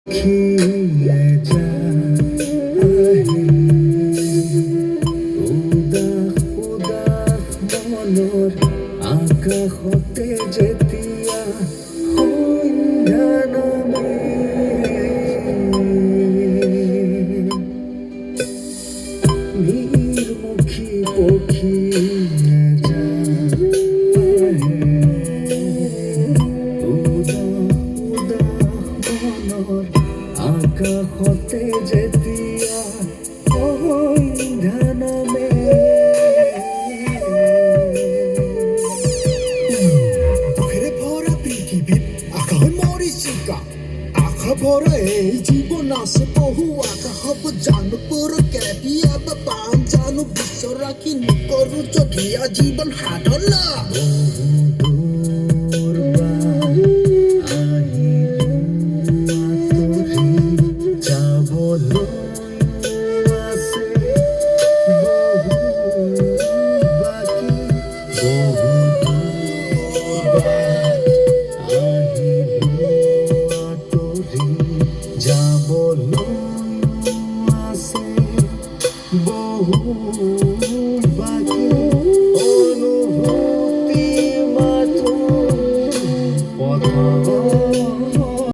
খিয়ে যায় উদাস উদাস মনৰ আকাশতে যেতিয়া সন্ধ্যা নামে নিৰ্মুখী পক্ষীয়ে যায় আকাশতে যেতিয়া সন্ধ্যা নামে দুখেৰে ভৰা পৃথিৱীত আকাশৰ মৰিচিকা আশা ভৰা এই জীৱন আছে বহু আশা হ'ব জানো পৰ কেতিয়াবা পাম জানো বিচৰাখিনি কৰোঁ যদি জীৱন সাধনা